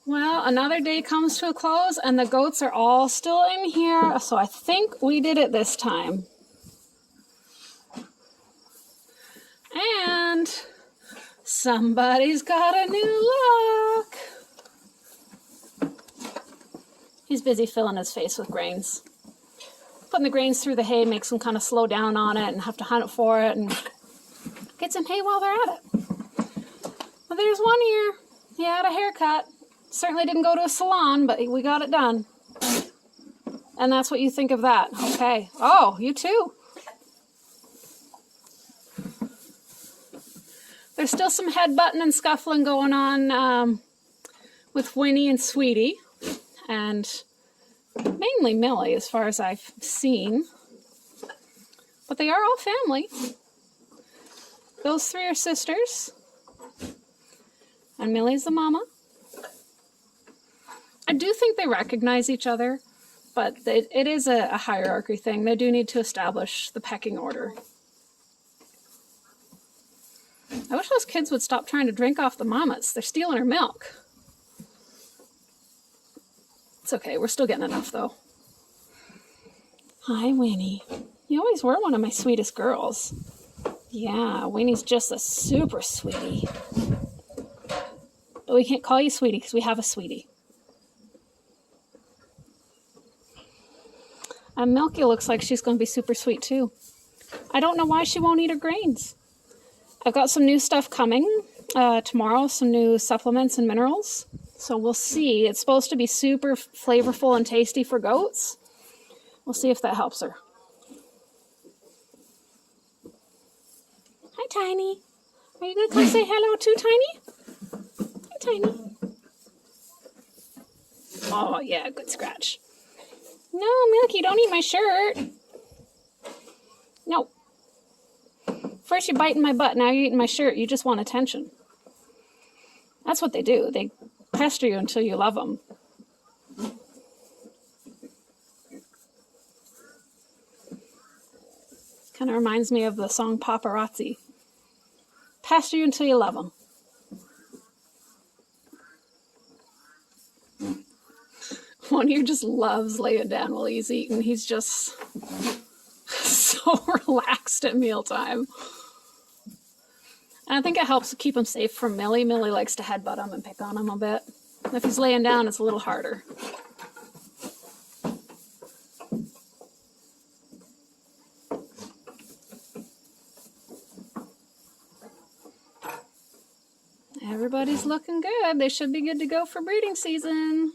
Well, another day comes to a close and the goats are all still in here, so I think we did it this time. And somebody's got a new look. He's busy filling his face with grains. Putting the grains through the hay makes him kind of slow down on it and have to hunt for it and get some hay while they're at it. But there's one here. He had a haircut. Certainly didn't go to a salon, but we got it done. And that's what you think of that. Okay. Oh, you too. There's still some headbutting and scuffling going on with Winnie and Sweetie. And mainly Millie, as far as I've seen. But they are all family. Those three are sisters. And Millie's the mama. I do think they recognize each other, but it is a hierarchy thing. They do need to establish the pecking order. I wish those kids would stop trying to drink off the mamas. They're stealing her milk. It's okay, we're still getting enough though. Hi, Winnie. You always were one of my sweetest girls. Yeah, Winnie's just a super sweetie. But we can't call you Sweetie because we have a Sweetie. And Milky looks like she's going to be super sweet too. I don't know why she won't eat her grains. I've got some new stuff coming tomorrow, some new supplements and minerals. So we'll see. It's supposed to be super flavorful and tasty for goats. We'll see if that helps her. Hi, Tiny. Are you going to come say hello too, Tiny? Hi, Tiny. Oh, yeah, good scratch. No, Milky, don't eat my shirt. No. First you're biting my butt, now you're eating my shirt. You just want attention. That's what they do. They pester you until you love them. Kind of reminds me of the song Paparazzi. Pester you until you love them. One here just loves laying down while he's eating. He's just so relaxed at mealtime. And I think it helps to keep him safe from Millie. Millie likes to headbutt him and pick on him a bit. If he's laying down, it's a little harder. Everybody's looking good. They should be good to go for breeding season.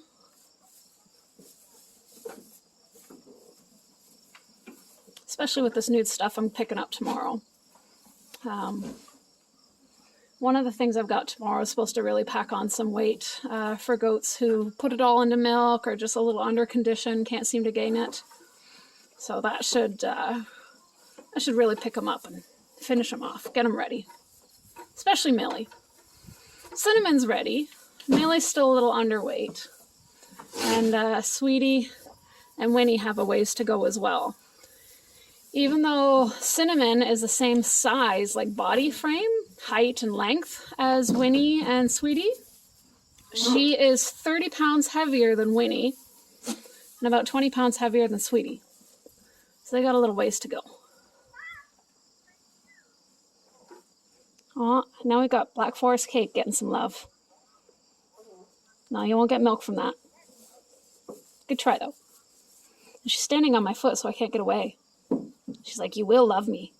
Especially with this new stuff I'm picking up tomorrow. One of the things I've got tomorrow is supposed to really pack on some weight for goats who put it all into milk or just a little under condition, can't seem to gain it. So that should really pick them up and finish them off, get them ready. Especially Millie. Cinnamon's ready. Millie's still a little underweight. And Sweetie and Winnie have a ways to go as well. Even though Cinnamon is the same size, like body frame, height, and length as Winnie and Sweetie, she is 30 pounds heavier than Winnie and about 20 pounds heavier than Sweetie. So they got a little ways to go. Oh, now we got Black Forest Cake getting some love. No, you won't get milk from that. Good try, though. And she's standing on my foot, so I can't get away. She's like, you will love me.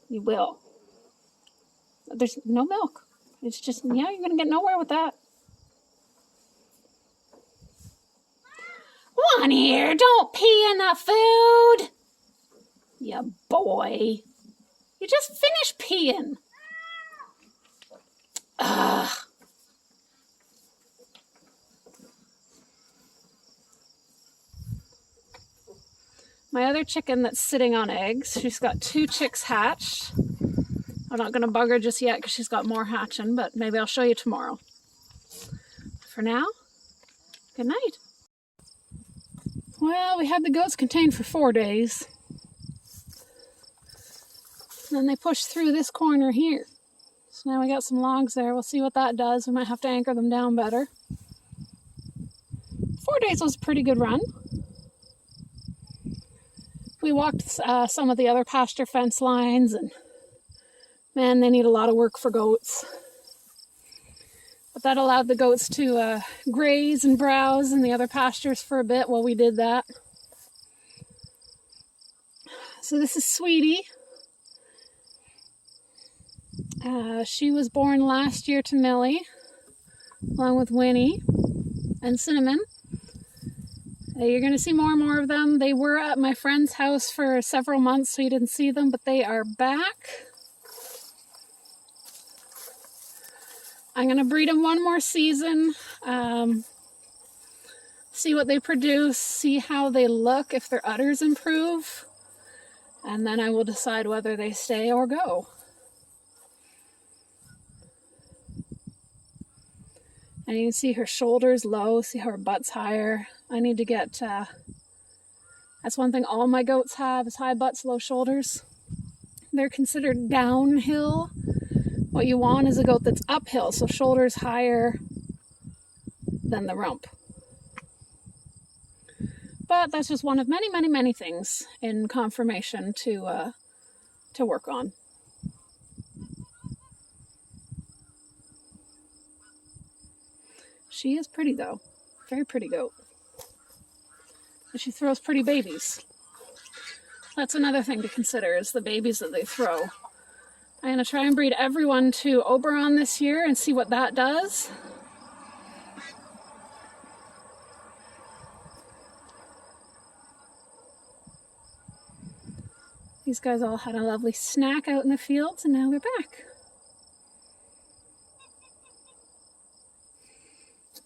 You will. There's no milk. It's just, yeah, you're going to get nowhere with that. Come on here, don't pee in that food. Ya boy. You just finished peeing. Ugh. My other chicken that's sitting on eggs, she's got 2 chicks hatched. I'm not going to bug her just yet because she's got more hatching, but maybe I'll show you tomorrow. For now, good night. Well, we had the goats contained for 4 days. And then they pushed through this corner here. So now we got some logs there. We'll see what that does. We might have to anchor them down better. 4 days was a pretty good run. We walked some of the other pasture fence lines, and man, they need a lot of work for goats. But that allowed the goats to graze and browse in the other pastures for a bit while we did that. So this is Sweetie. She was born last year to Millie, along with Winnie and Cinnamon. You're going to see more and more of them. They were at my friend's house for several months, so you didn't see them, but they are back. I'm going to breed them one more season, see what they produce, see how they look, if their udders improve, and then I will decide whether they stay or go. And you can see her shoulders low, see how her butt's higher. I need to get, that's one thing all my goats have, is high butts, low shoulders. They're considered downhill. What you want is a goat that's uphill, so shoulders higher than the rump. But that's just one of many, many, many things in conformation to work on. She is pretty though, very pretty goat. And she throws pretty babies. That's another thing to consider, is the babies that they throw. I'm going to try and breed everyone to Oberon this year and see what that does. These guys all had a lovely snack out in the fields, and now they're back.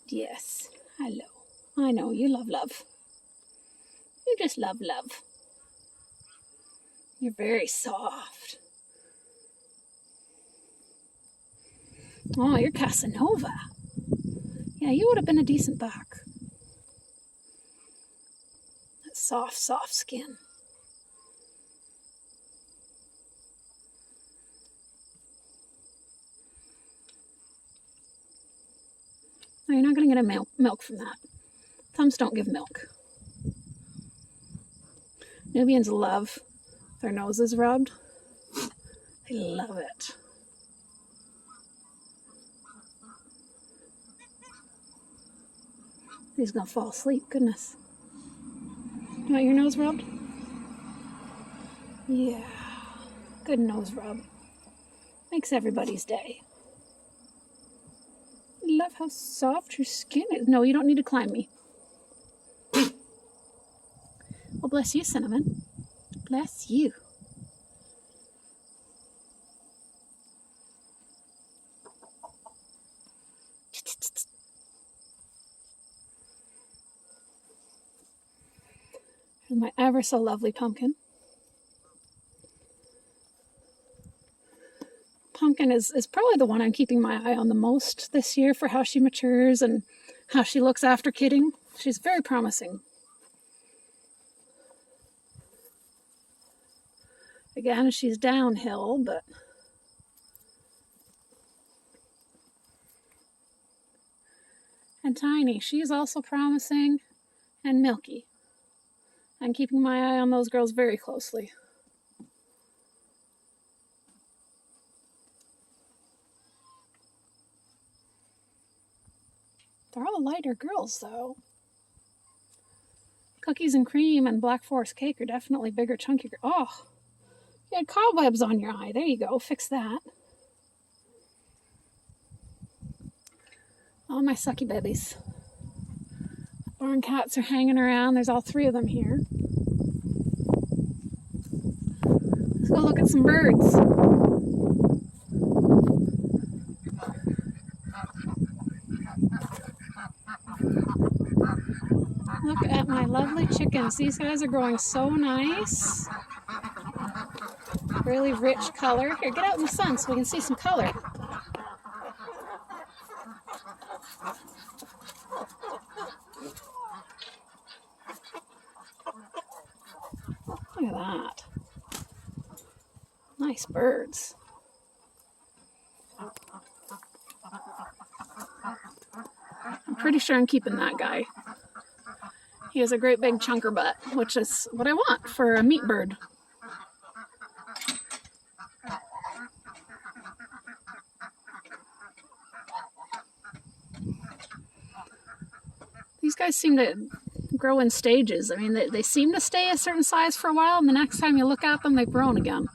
Yes, hello. I know, you love love. You just love love. You're very soft. Oh, you're Casanova. Yeah, you would have been a decent buck. That soft, soft skin. No, you're not going to get a milk from that. Thumbs don't give milk. Nubians love their noses rubbed. They love it. He's going to fall asleep. Goodness. You want your nose rubbed? Yeah. Good nose rub. Makes everybody's day. I love how soft your skin is. No, you don't need to climb me. Well, bless you, Cinnamon. Bless you. Here's my ever so lovely pumpkin. Pumpkin is probably the one I'm keeping my eye on the most this year for how she matures and how she looks after kidding. She's very promising. Again, she's downhill, but and Tiny, she's also promising, and Milky. I'm keeping my eye on those girls very closely. They're all lighter girls, though. Cookies and Cream and Black Forest Cake are definitely bigger, chunkier. Oh, you had cobwebs on your eye. There you go. Fix that. All my sucky babies. Barn cats are hanging around. There's all 3 of them here. Let's go look at some birds. Look at my lovely chickens. These guys are growing so nice. Really rich color. Here, get out in the sun so we can see some color. Look at that. Nice birds. I'm pretty sure I'm keeping that guy. He has a great big chunker butt, which is what I want for a meat bird. These guys seem to grow in stages. I mean, they seem to stay a certain size for a while, and the next time you look at them, they've grown again.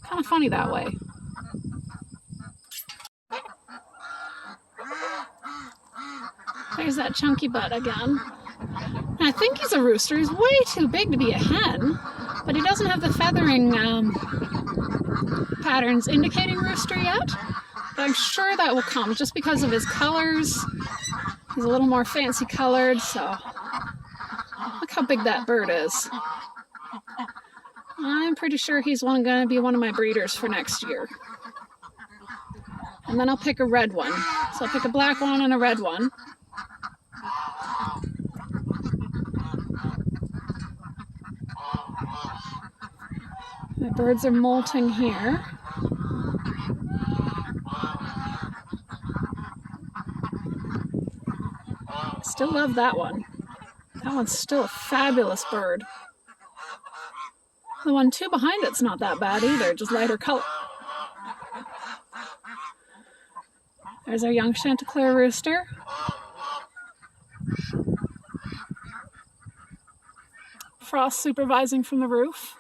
Kind of funny that way. There's that chunky butt again. And I think he's a rooster. He's way too big to be a hen, but he doesn't have the feathering patterns indicating rooster yet. But I'm sure that will come just because of his colors. He's a little more fancy colored, so look how big that bird is. I'm pretty sure he's going to be one of my breeders for next year. And then I'll pick a red one. So I'll pick a black one and a red one. My birds are molting here. Still love that one. That one's still a fabulous bird. The one two behind it's not that bad either, just lighter color. There's our young Chanticleer rooster. Frost supervising from the roof.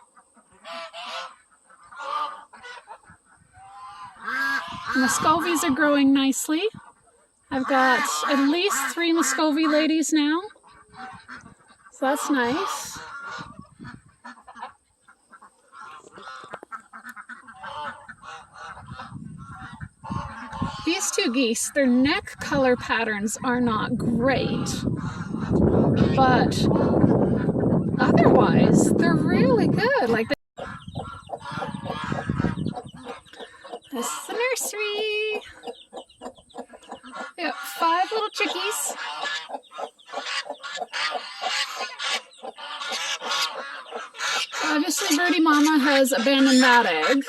Muscovies are growing nicely. I've got at least 3 Muscovy ladies now, so that's nice. These 2 geese, their neck color patterns are not great, but otherwise they're really good. Like this is the nursery. We got 5 little chickies. Obviously, Birdie Mama has abandoned that egg.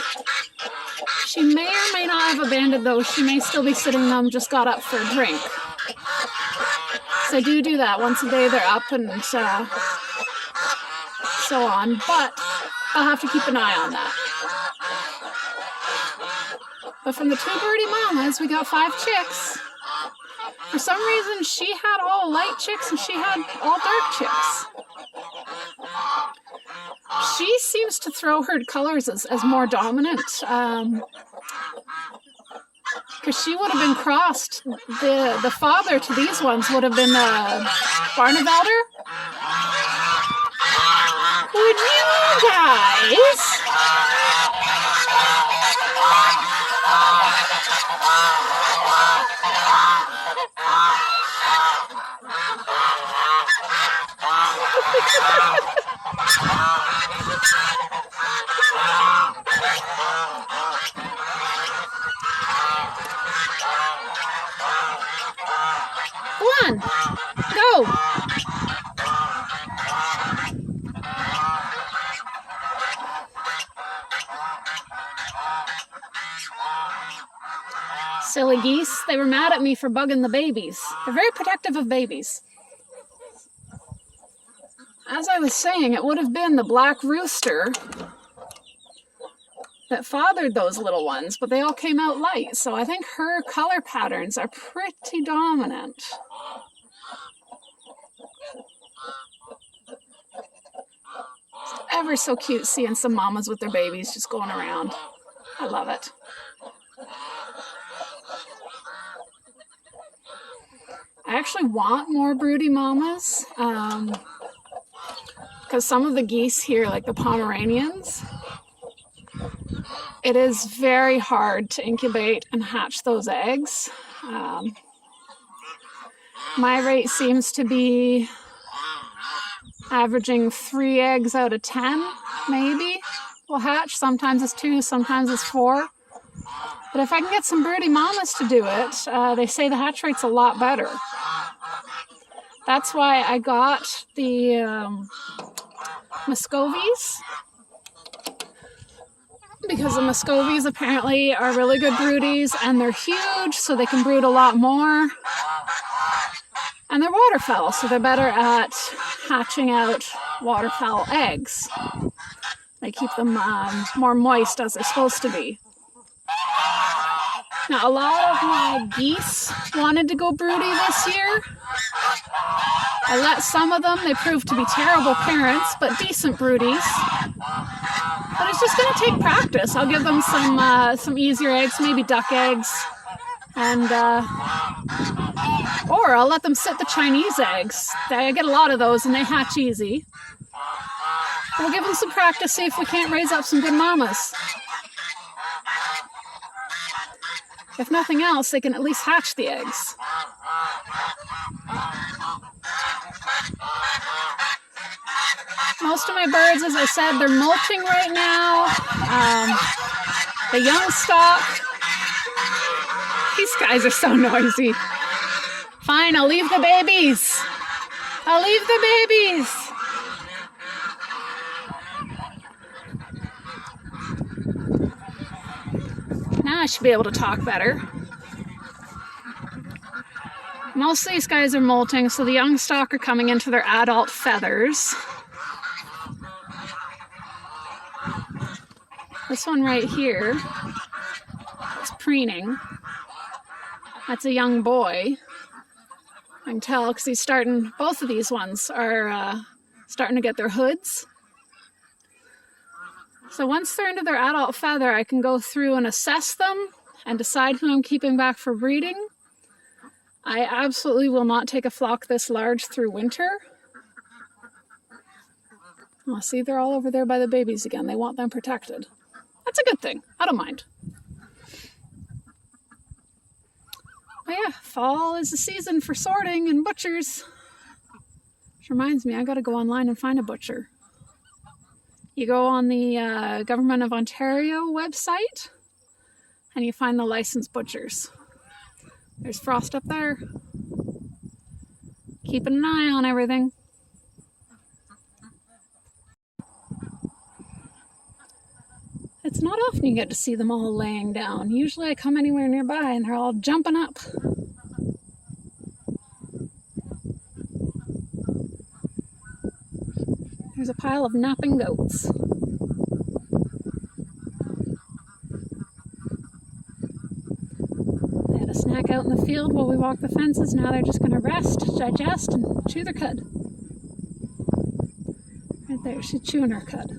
She may or may not have abandoned those. She may still be sitting them, just got up for a drink. So I do that. Once a day they're up and so on. But I'll have to keep an eye on that. But from the 2 Birdie Mamas, we got 5 chicks. For some reason, she had all light chicks and she had all dark chicks. She seems to throw her colors as more dominant. Because she would have been crossed. The father to these ones would have been Barnevelder. Would you guys... One, go. Silly geese. They were mad at me for bugging the babies. They're very protective of babies. As I was saying, it would have been the black rooster that fathered those little ones, but they all came out light. So I think her color patterns are pretty dominant. It's ever so cute seeing some mamas with their babies just going around. I love it. I actually want more broody mamas. Because some of the geese here, like the Pomeranians, it is very hard to incubate and hatch those eggs. My rate seems to be averaging 3 eggs out of 10, maybe, will hatch. Sometimes it's 2, sometimes it's 4. But if I can get some broody mamas to do it, they say the hatch rate's a lot better. That's why I got the Muscovies, because the Muscovies apparently are really good broodies and they're huge, so they can brood a lot more. And they're waterfowl, so they're better at hatching out waterfowl eggs. They keep them more moist as they're supposed to be. Now, a lot of my geese wanted to go broody this year. I let some of them. They proved to be terrible parents, but decent broodies. But it's just going to take practice. I'll give them some easier eggs, maybe duck eggs, and or I'll let them sit the Chinese eggs. I get a lot of those, and they hatch easy. We'll give them some practice, see if we can't raise up some good mamas. If nothing else, they can at least hatch the eggs. Most of my birds, as I said, they're molting right now. The young stock. These guys are so noisy. Fine, I'll leave the babies. I'll leave the babies. Now I should be able to talk better. Most of these guys are molting, so the young stock are coming into their adult feathers. This one right here is preening. That's a young boy. I can tell because he's starting, both of these ones are starting to get their hoods. So once they're into their adult feather, I can go through and assess them and decide who I'm keeping back for breeding. I absolutely will not take a flock this large through winter. Oh, see, they're all over there by the babies again. They want them protected. That's a good thing. I don't mind. But yeah, fall is the season for sorting and butchers. Which reminds me, I gotta go online and find a butcher. You go on the Government of Ontario website and you find the licensed butchers. There's Frost up there. Keeping an eye on everything. It's not often you get to see them all laying down. Usually I come anywhere nearby and they're all jumping up. There's a pile of napping goats. They had a snack out in the field while we walked the fences. Now they're just going to rest, digest, and chew their cud. Right there, she's chewing her cud.